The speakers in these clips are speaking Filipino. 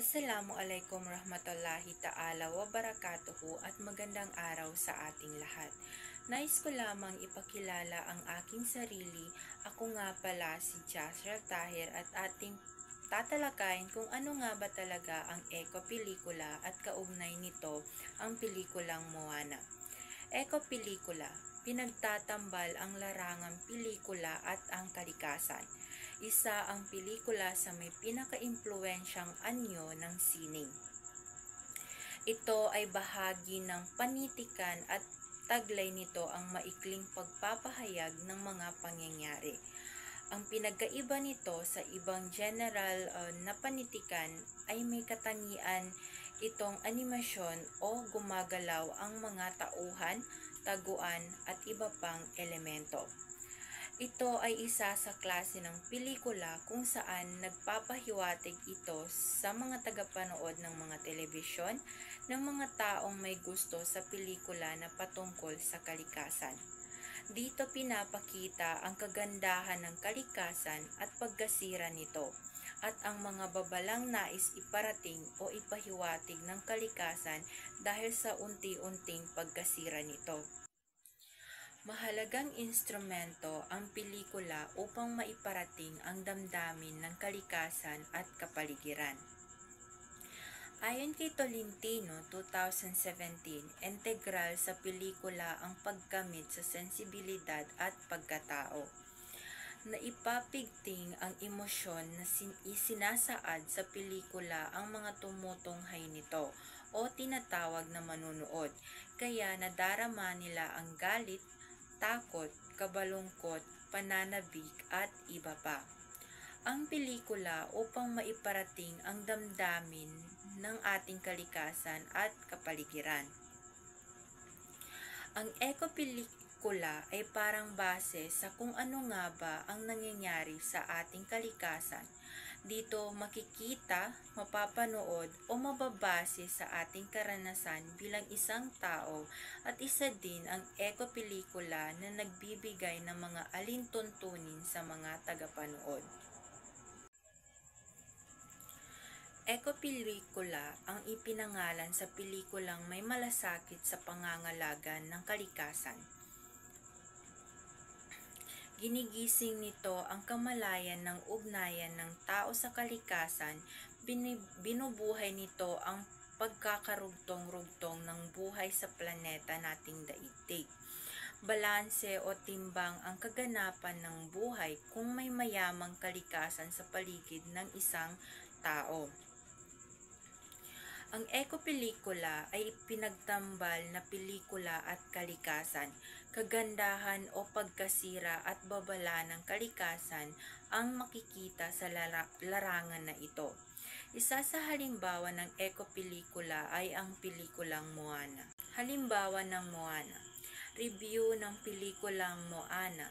Assalamualaikum warahmatullahi ta'ala wa barakatuhu at magandang araw sa ating lahat. Nais ko lamang ipakilala ang aking sarili. Ako nga pala si Jasrel Tahir at ating tatalakayin kung ano nga ba talaga ang eco-pelikula at kaugnay nito ang pelikulang Moana. Eco-pelikula, pinagtatambal ang larangang pelikula at ang kalikasan. Isa ang pelikula sa may pinaka-impluwensyang anyo ng sining. Ito ay bahagi ng panitikan at taglay nito ang maikling pagpapahayag ng mga pangyayari. Ang pinagkaiba nito sa ibang general na panitikan ay may katangian itong animasyon o gumagalaw ang mga tauhan, taguan at iba pang elemento. Ito ay isa sa klase ng pelikula kung saan nagpapahiwatig ito sa mga tagapanood ng mga telebisyon ng mga taong may gusto sa pelikula na patungkol sa kalikasan. Dito pinapakita ang kagandahan ng kalikasan at pagkasira nito at ang mga babalang nais iparating o ipahiwatig ng kalikasan dahil sa unti-unting pagkasira nito. Mahalagang instrumento ang pelikula upang maiparating ang damdamin ng kalikasan at kapaligiran. Ayon kay Tolentino 2017, integral sa pelikula ang pagkamit sa sensibilidad at pagkatao. Naipapigting ang emosyon na isinasaad sa pelikula ang mga tumutunghay nito o tinatawag na manunood, kaya nadarama nila ang galit, takot, kabalungkot, pananabik at iba pa. Ang pelikula upang maiparating ang damdamin ng ating kalikasan at kapaligiran. Ang eco-pelikula ay parang base sa kung ano nga ba ang nangyayari sa ating kalikasan. Dito makikita, mapapanood o mababase sa ating karanasan bilang isang tao at isa din ang eco-pelikula na nagbibigay ng mga alintuntunin sa mga tagapanood. Eco-pelikula ang ipinangalan sa pelikulang may malasakit sa pangangalaga ng kalikasan. Ginigising nito ang kamalayan ng ugnayan ng tao sa kalikasan, binubuhay nito ang pagkakarugtong-rugtong ng buhay sa planeta nating daigdig. Balanse o timbang ang kaganapan ng buhay kung may mayamang kalikasan sa paligid ng isang tao. Ang eco-pelikula ay pinagtambal na pelikula at kalikasan, kagandahan o pagkasira at babala ng kalikasan ang makikita sa larangan na ito. Isa sa halimbawa ng eco-pelikula ay ang pelikulang Moana. Halimbawa ng Moana. Review ng pelikulang Moana.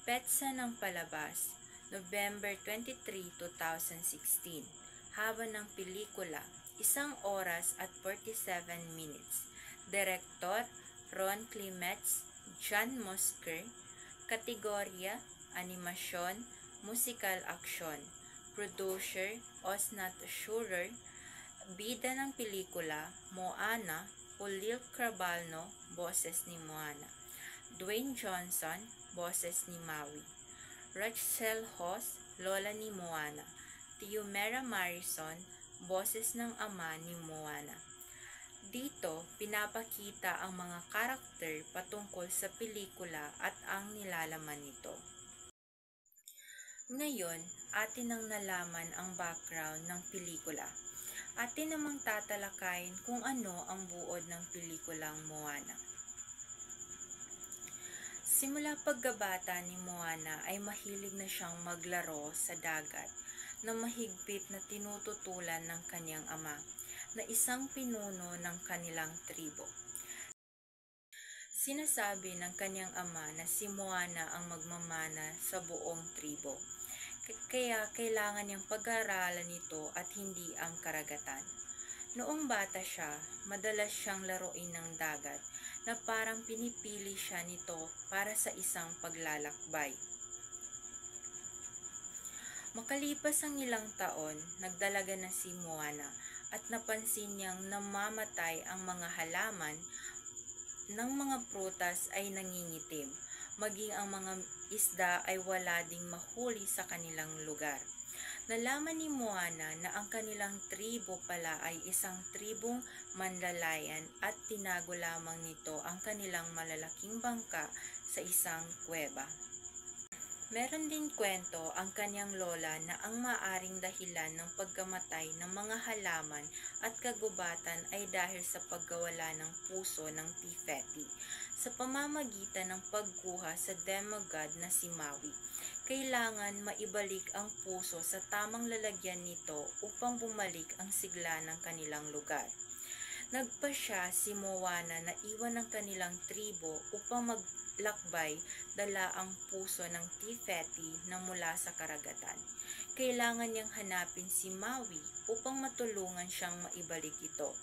Petsa ng palabas, November 23, 2016. Haba ng pelikula, 1 oras at 47 minutes. Direktor, Ron Clements, John Musker. Kategorya, animasyon, musical action. Producer, Osnat Schurer. Bida ng pelikula, Moana, Ulil Crabalno, boses ni Moana. Dwayne Johnson, boses ni Maui. Rachel Hoss, lola ni Moana. Tiumera Marison, boses ng ama ni Moana. Dito, pinapakita ang mga karakter patungkol sa pelikula at ang nilalaman nito. Ngayon, atin nang nalaman ang background ng pelikula. Atin namang tatalakayin kung ano ang buod ng pelikulang Moana. Simula pagkabata ni Moana ay mahilig na siyang maglaro sa dagat na mahigpit na tinututulan ng kanyang ama na isang pinuno ng kanilang tribo. Sinasabi ng kanyang ama na si Moana ang magmamana sa buong tribo, kaya kailangan niyang pag-aaralan nito at hindi ang karagatan. Noong bata siya, madalas siyang laruin ng dagat na parang pinipili siya nito para sa isang paglalakbay. Makalipas ang ilang taon, nagdalaga na si Moana at napansin niyang namamatay ang mga halaman ng mga prutas ay nangingitim, maging ang mga isda ay wala ding mahuli sa kanilang lugar. Nalaman ni Moana na ang kanilang tribo pala ay isang tribong manlalayan at tinago lamang nito ang kanilang malalaking bangka sa isang kuweba. Meron din kwento ang kanyang lola na ang maaring dahilan ng pagkamatay ng mga halaman at kagubatan ay dahil sa pagkawala ng puso ng Tifeti sa pamamagitan ng pagkuha sa demigod na si Maui. Kailangan maibalik ang puso sa tamang lalagyan nito upang bumalik ang sigla ng kanilang lugar. Nagpasya si Moana na iwan ang kanilang tribo upang maglakbay dala ang puso ng Tifeti na mula sa karagatan. Kailangan niyang hanapin si Maui upang matulungan siyang maibalik ito.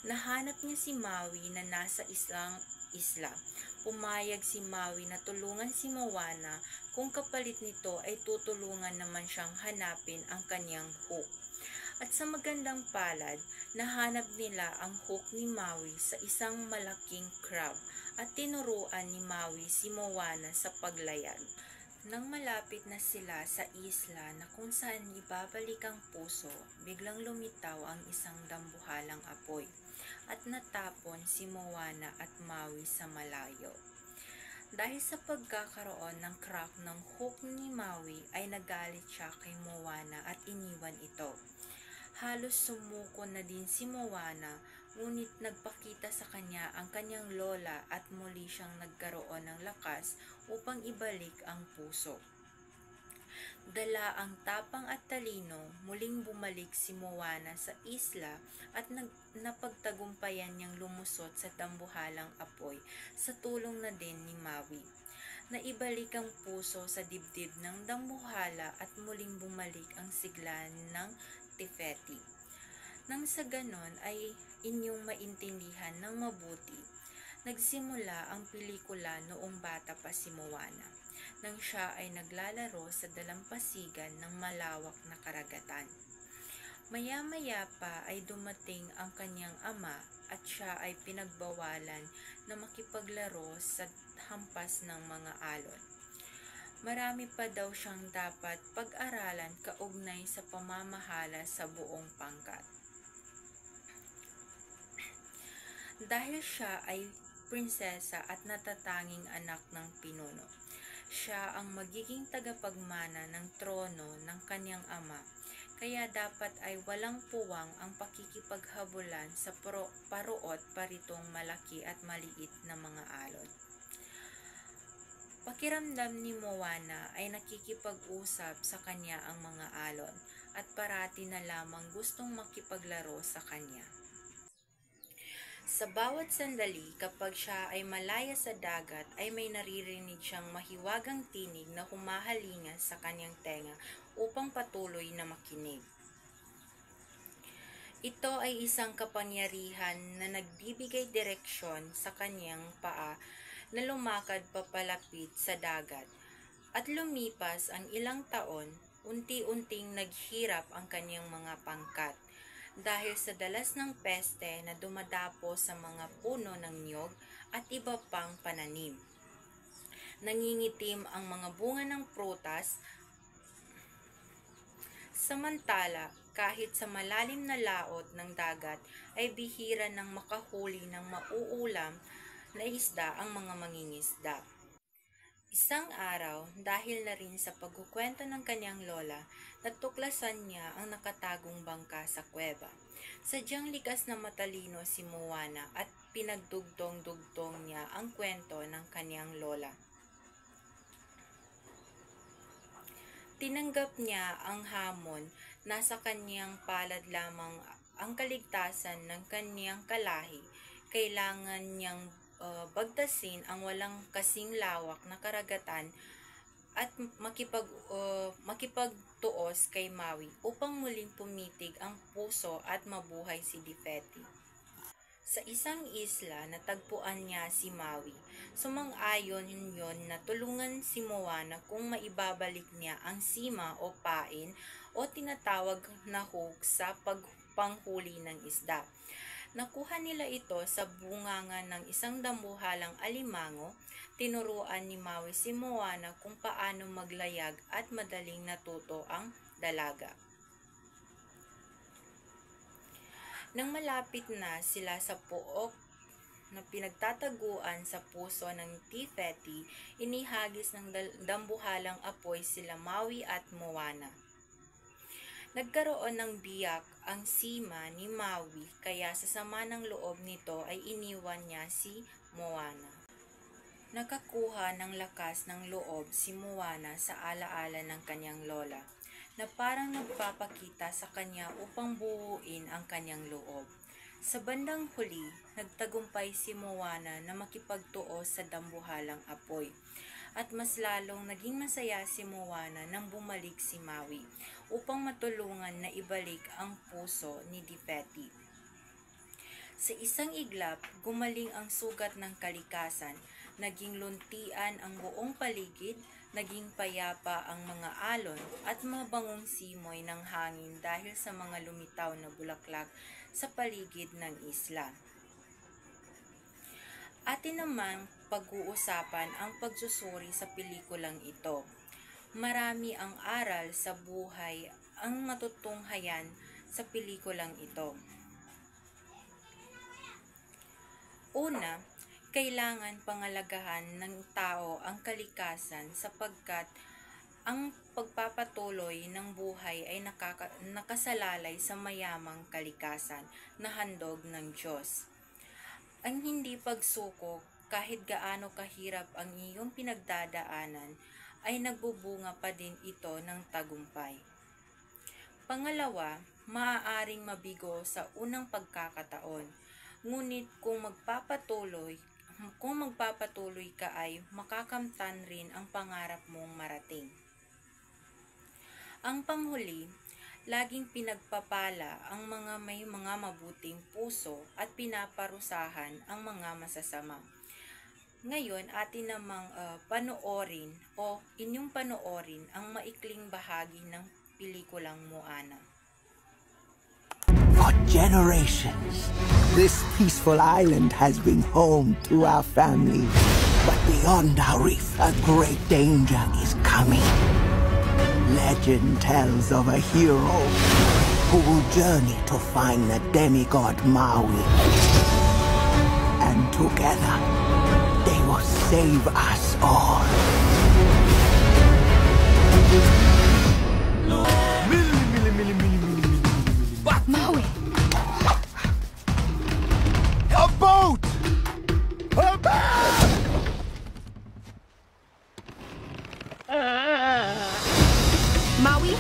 Nahanap niya si Maui na nasa islang isla. Pumayag si Maui na tulungan si Moana kung kapalit nito ay tutulungan naman siyang hanapin ang kanyang hook. At sa magandang palad, nahanap nila ang hook ni Maui sa isang malaking crab at tinuruan ni Maui si Moana sa paglayag. Nang malapit na sila sa isla na kung saan ibabalik ang puso, biglang lumitaw ang isang dambuhalang apoy at natapon si Moana at Maui sa malayo. Dahil sa pagkakaroon ng crack ng hook ni Maui ay nagalit siya kay Moana at iniwan ito. Halos sumuko na din si Moana, ngunit nagpakita sa kanya ang kanyang lola at muli siyang nagkaroon ng lakas upang ibalik ang puso. Dala ang tapang at talino, muling bumalik si Moana sa isla at napagtagumpayan niyang lumusot sa dambuhalang apoy sa tulong na din ni Maui. Naibalik ang puso sa dibdib ng dambuhala at muling bumalik ang sigla ng Tifeti. Nang sa ganon ay inyong maintindihan ng mabuti, nagsimula ang pelikula noong bata pa si Moana, nang siya ay naglalaro sa dalampasigan ng malawak na karagatan. Maya-maya pa ay dumating ang kanyang ama at siya ay pinagbawalan na makipaglaro sa hampas ng mga alon. Marami pa daw siyang dapat pag-aralan kaugnay sa pamamahala sa buong pangkat. Dahil siya ay prinsesa at natatanging anak ng pinuno, siya ang magiging tagapagmana ng trono ng kanyang ama, kaya dapat ay walang puwang ang pakikipaghabulan sa paruot paritong malaki at maliit na mga alon. Pakiramdam ni Moana ay nakikipag-usap sa kanya ang mga alon at parati na lamang gustong makipaglaro sa kanya. Sa bawat sandali kapag siya ay malaya sa dagat ay may naririnig siyang mahiwagang tinig na humahalinga sa kanyang tenga upang patuloy na makinig. Ito ay isang kapangyarihan na nagbibigay direksyon sa kanyang paa na lumakad papalapit sa dagat. At lumipas ang ilang taon, unti-unting naghirap ang kanyang mga pangkat dahil sa dalas ng peste na dumadapo sa mga puno ng niyog at iba pang pananim. Nangingitim ang mga bunga ng prutas. Samantala, kahit sa malalim na laot ng dagat ay bihira ng makahuli ng mauulam na isda ang mga mangingisda. Isang araw, dahil na rin sa pagkukwento ng kanyang lola, natuklasan niya ang nakatagong bangka sa kuweba. Sadyang likas na matalino si Moana at pinagdugtong-dugtong niya ang kwento ng kanyang lola. Tinanggap niya ang hamon, nasa kanyang palad lamang ang kaligtasan ng kanyang kalahi. Kailangan niyang bagtasin ang walang kasing lawak na karagatan at makipagtuos kay Maui upang muling pumitig ang puso at mabuhay si Tifeti. Sa isang isla, natagpuan niya si Maui. Sumang-ayon yun na tulungan si Moana kung maibabalik niya ang sima o pain o tinatawag na hook sa pagpanghuli ng isda. Nakuha nila ito sa bunganga ng isang dambuhalang alimango. Tinuruan ni Maui si Moana kung paano maglayag at madaling natuto ang dalaga. Nang malapit na sila sa pook na pinagtataguan sa puso ng Te Fiti, inihagis ng dambuhalang apoy sila Maui at Moana. Nagkaroon ng biyak ang sima ni Maui, kaya sa sama ng loob nito ay iniwan niya si Moana. Nakakuha ng lakas ng loob si Moana sa alaala ng kanyang lola, na parang nagpapakita sa kanya upang buuin ang kanyang loob. Sa bandang huli, nagtagumpay si Moana na makipagtuo sa dambuhalang apoy. At mas lalong naging masaya si Moana nang bumalik si Maui upang matulungan na ibalik ang puso ni Te Fiti. Sa isang iglap, gumaling ang sugat ng kalikasan, naging luntian ang buong paligid, naging payapa ang mga alon at mabangong simoy ng hangin dahil sa mga lumitaw na bulaklak sa paligid ng isla. Atin namang pag-uusapan ang pagsusuri sa pelikulang ito. Marami ang aral sa buhay ang matutunghayan sa pelikulang ito. Una, kailangan pangalagahan ng tao ang kalikasan sapagkat ang pagpapatuloy ng buhay ay nakasalalay sa mayamang kalikasan na handog ng Diyos. Ang hindi pagsuko, kahit gaano kahirap ang iyong pinagdadaanan, ay nagbubunga pa din ito ng tagumpay. Pangalawa, maaaring mabigo sa unang pagkakataon, ngunit kung magpapatuloy ka ay makakamtan rin ang pangarap mong marating. Ang panghuli, laging pinagpapala ang mga may mga mabuting puso at pinaparusahan ang mga masasama. Ngayon, atin namang inyong panoorin ang maikling bahagi ng pelikulang Moana. For generations, this peaceful island has been home to our family. But beyond our reef, a great danger is coming. Legend tells of a hero who will journey to find the demigod Maui. And together, they will save us all. Maui! A boat! A boat! Maui?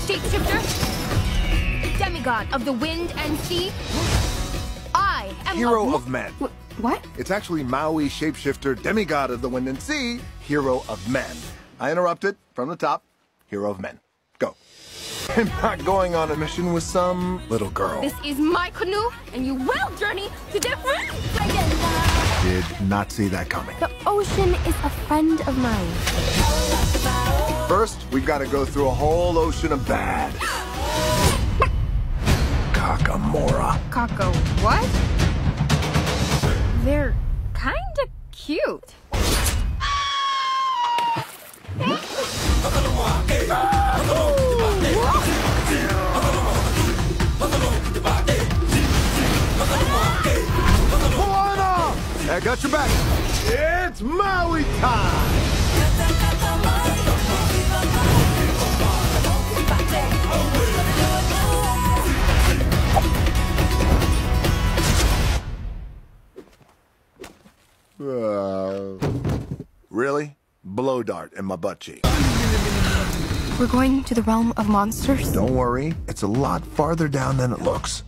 Shapeshifter? Demigod of the wind and sea? I am Hero of men. What? It's actually Maui, shapeshifter, demigod of the wind and sea, hero of men. I interrupted from the top, hero of men. Go. I'm not going on a mission with some little girl. This is my canoe, and you will journey to different... Did not see that coming. The ocean is a friend of mine. First, we've got to go through a whole ocean of bad. Kakamora. Kako, what? They're kinda cute. Moana! I got your back. It's Maui time! Really? Blow dart in my butt cheek. We're going to the realm of monsters? Don't worry, it's a lot farther down than it looks.